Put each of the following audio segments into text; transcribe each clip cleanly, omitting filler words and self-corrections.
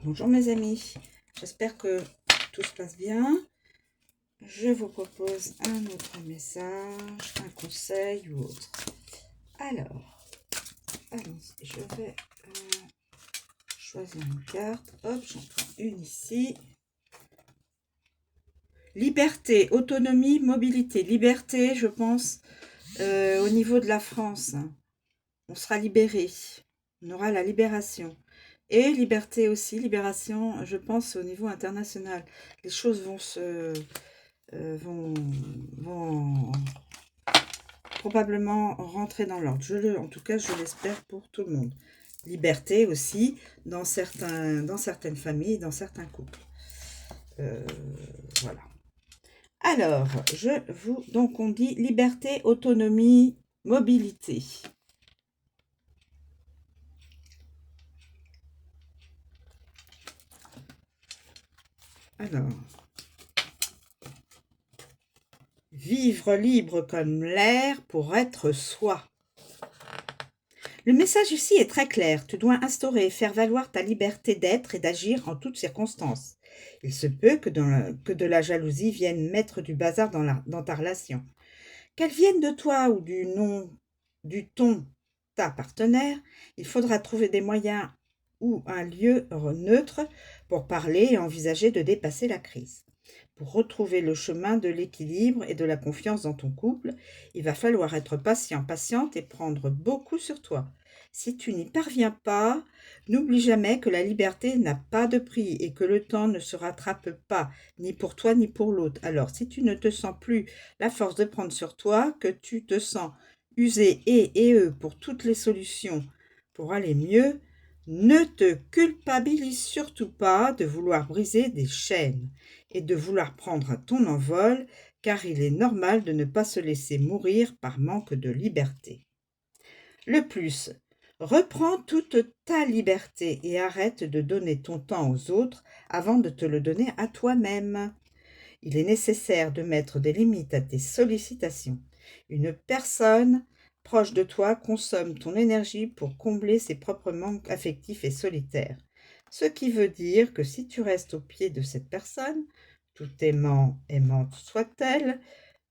Bonjour mes amis, j'espère que tout se passe bien. Je vous propose un autre message, un conseil ou autre. Alors, allons-y, je vais choisir une carte. Hop, j'en prends une ici. Liberté, autonomie, mobilité. Liberté, je pense, au niveau de la France. On sera libéré. On aura la libération. Et liberté aussi, libération, je pense, au niveau international. Les choses vont vont probablement rentrer dans l'ordre. En tout cas, je l'espère pour tout le monde. Liberté aussi dans certaines familles, dans certains couples. Voilà. Alors, donc on dit liberté, autonomie, mobilité. Alors, vivre libre comme l'air pour être soi. Le message ici est très clair. Tu dois instaurer et faire valoir ta liberté d'être et d'agir en toutes circonstances. Il se peut que de la jalousie vienne mettre du bazar dans ta relation. Qu'elle vienne de toi ou du ton ta partenaire, il faudra trouver des moyens ou un lieu neutre pour parler et envisager de dépasser la crise. Pour retrouver le chemin de l'équilibre et de la confiance dans ton couple, il va falloir être patient, patiente et prendre beaucoup sur toi. Si tu n'y parviens pas, n'oublie jamais que la liberté n'a pas de prix et que le temps ne se rattrape pas, ni pour toi ni pour l'autre. Alors, si tu ne te sens plus la force de prendre sur toi, que tu te sens usé et pour toutes les solutions pour aller mieux, ne te culpabilise surtout pas de vouloir briser des chaînes et de vouloir prendre ton envol, car il est normal de ne pas se laisser mourir par manque de liberté. Le plus, reprends toute ta liberté et arrête de donner ton temps aux autres avant de te le donner à toi-même. Il est nécessaire de mettre des limites à tes sollicitations. Une personne proche de toi consomme ton énergie pour combler ses propres manques affectifs et solitaires. Ce qui veut dire que si tu restes au pied de cette personne, tout aimante soit-elle,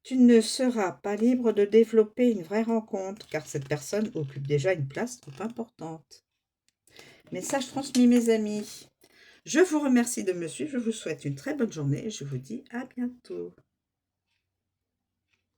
tu ne seras pas libre de développer une vraie rencontre, car cette personne occupe déjà une place trop importante. Message transmis, mes amis. Je vous remercie de me suivre, je vous souhaite une très bonne journée et je vous dis à bientôt.